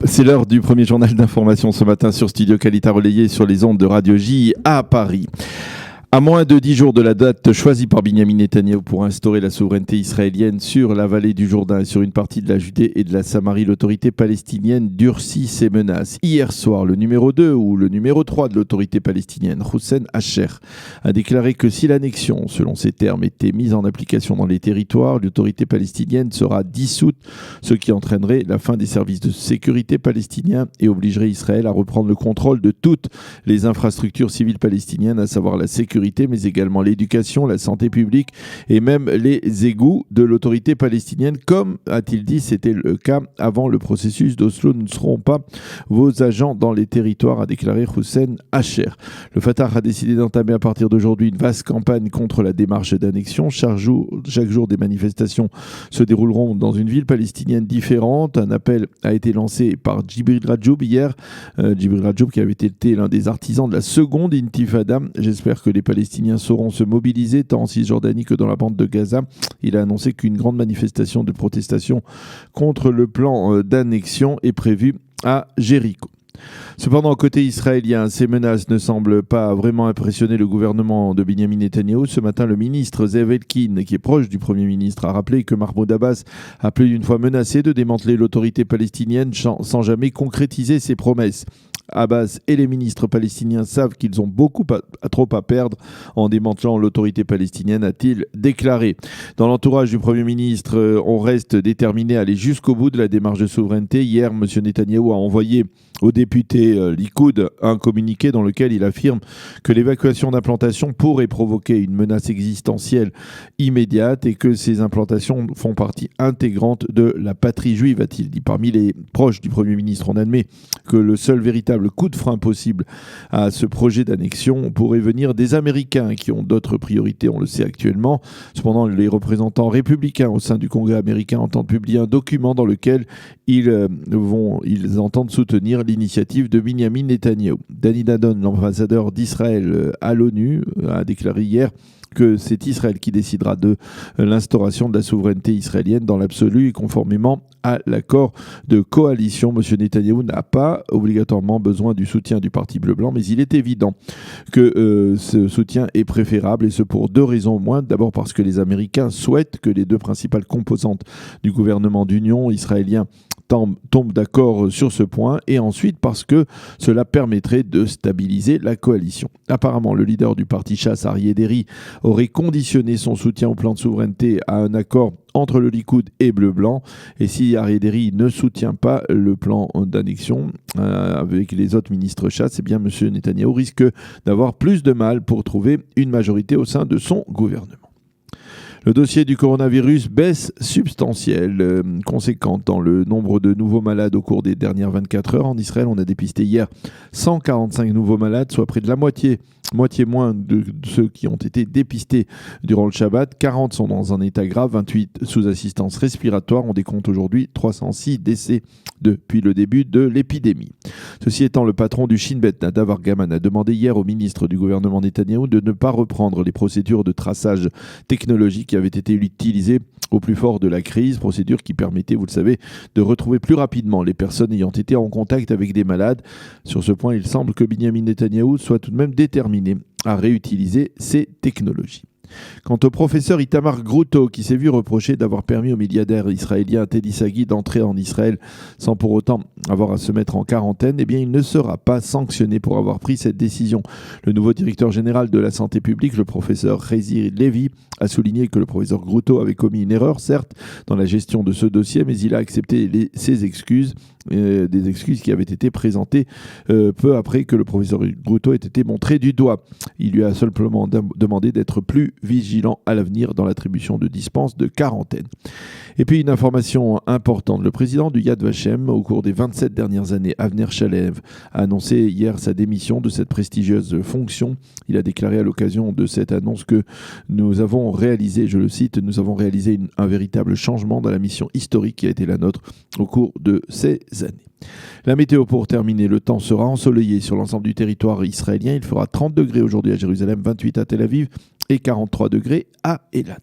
C'est l'heure du premier journal d'information ce matin sur Studio Qualité relayé sur les ondes de Radio J à Paris. À moins de 10 jours de la date choisie par Benyamin Netanyahou pour instaurer la souveraineté israélienne sur la vallée du Jourdain et sur une partie de la Judée et de la Samarie, l'autorité palestinienne durcit ses menaces. Hier soir, le numéro 2 ou le numéro 3 de l'autorité palestinienne, Hussein Hacher, a déclaré que si l'annexion, selon ses termes, était mise en application dans les territoires, l'autorité palestinienne sera dissoute, ce qui entraînerait la fin des services de sécurité palestiniens et obligerait Israël à reprendre le contrôle de toutes les infrastructures civiles palestiniennes, à savoir la sécurité, mais également l'éducation, la santé publique et même les égouts de l'autorité palestinienne. Comme, a-t-il dit, c'était le cas avant le processus d'Oslo. Nous ne serons pas vos agents dans les territoires, a déclaré Hussein Hacher. Le Fatah a décidé d'entamer à partir d'aujourd'hui une vaste campagne contre la démarche d'annexion. Chaque jour, des manifestations se dérouleront dans une ville palestinienne différente. Un appel a été lancé par Djibril Rajoub hier. Djibril Rajoub qui avait été l'un des artisans de la seconde intifada. J'espère que les Palestiniens sauront se mobiliser tant en Cisjordanie que dans la bande de Gaza. Il a annoncé qu'une grande manifestation de protestation contre le plan d'annexion est prévue à Jéricho. Cependant, côté israélien, ces menaces ne semblent pas vraiment impressionner le gouvernement de Benyamin Netanyahou. Ce matin, le ministre Zev Elkin, qui est proche du Premier ministre, a rappelé que Mahmoud Abbas a plus d'une fois menacé de démanteler l'autorité palestinienne sans jamais concrétiser ses promesses. Abbas et les ministres palestiniens savent qu'ils ont trop à perdre en démantelant l'autorité palestinienne, a-t-il déclaré. Dans l'entourage du Premier ministre, on reste déterminé à aller jusqu'au bout de la démarche de souveraineté. Hier, M. Netanyahou a envoyé au député Likoud un communiqué dans lequel il affirme que l'évacuation d'implantations pourrait provoquer une menace existentielle immédiate et que ces implantations font partie intégrante de la patrie juive, a-t-il dit. Parmi les proches du Premier ministre, on admet que le seul véritable coup de frein possible à ce projet d'annexion pourrait venir des Américains qui ont d'autres priorités, on le sait actuellement. Cependant, les représentants républicains au sein du Congrès américain entendent publier un document dans lequel ils entendent soutenir l'initiative de Benyamin Netanyahou. Danny Danon, l'ambassadeur d'Israël à l'ONU, a déclaré hier que c'est Israël qui décidera de l'instauration de la souveraineté israélienne dans l'absolu et conformément à l'accord de coalition. M. Netanyahou n'a pas obligatoirement besoin du soutien du Parti bleu-blanc, mais il est évident que ce soutien est préférable, et ce pour deux raisons au moins. D'abord parce que les Américains souhaitent que les deux principales composantes du gouvernement d'union israélien tombent d'accord sur ce point, et ensuite parce que cela permettrait de stabiliser la coalition. Apparemment, le leader du parti Chasse, Aryeh Deri, aurait conditionné son soutien au plan de souveraineté à un accord entre le Likoud et Bleu-Blanc. Et si Aryeh Deri ne soutient pas le plan d'annexion avec les autres ministres Chasse, eh bien M. Netanyahou risque d'avoir plus de mal pour trouver une majorité au sein de son gouvernement. Le dossier du coronavirus baisse substantielle, conséquente dans le nombre de nouveaux malades au cours des dernières 24 heures. En Israël, on a dépisté hier 145 nouveaux malades, soit près de la moitié moins de ceux qui ont été dépistés durant le Shabbat. 40 sont dans un état grave, 28 sous assistance respiratoire. On décompte aujourd'hui 306 décès depuis le début de l'épidémie. Ceci étant, le patron du Shin Bet, Nadav Argaman, a demandé hier au ministre du gouvernement Netanyahou de ne pas reprendre les procédures de traçage technologique qui avaient été utilisées au plus fort de la crise, procédure qui permettait, vous le savez, de retrouver plus rapidement les personnes ayant été en contact avec des malades. Sur ce point, il semble que Benyamin Netanyahou soit tout de même déterminé à réutiliser ces technologies. Quant au professeur Itamar Grouto, qui s'est vu reprocher d'avoir permis au milliardaire israélien Teddy Sagui d'entrer en Israël sans pour autant avoir à se mettre en quarantaine, eh bien, il ne sera pas sanctionné pour avoir pris cette décision. Le nouveau directeur général de la santé publique, le professeur Rezi Levi, a souligné que le professeur Grouto avait commis une erreur, certes, dans la gestion de ce dossier, mais il a accepté ses excuses, des excuses qui avaient été présentées peu après que le professeur Grouto ait été montré du doigt. Il lui a simplement demandé d'être plus vigilant à l'avenir dans l'attribution de dispenses de quarantaine. Et puis une information importante, le président du Yad Vashem, au cours des 27 dernières années, Avner Shalev, a annoncé hier sa démission de cette prestigieuse fonction. Il a déclaré à l'occasion de cette annonce que nous avons réalisé, je le cite, nous avons réalisé un véritable changement dans la mission historique qui a été la nôtre au cours de ces années. La météo pour terminer, le temps sera ensoleillé sur l'ensemble du territoire israélien. Il fera 30 degrés aujourd'hui à Jérusalem, 28 à Tel Aviv et 43 degrés à Eilat.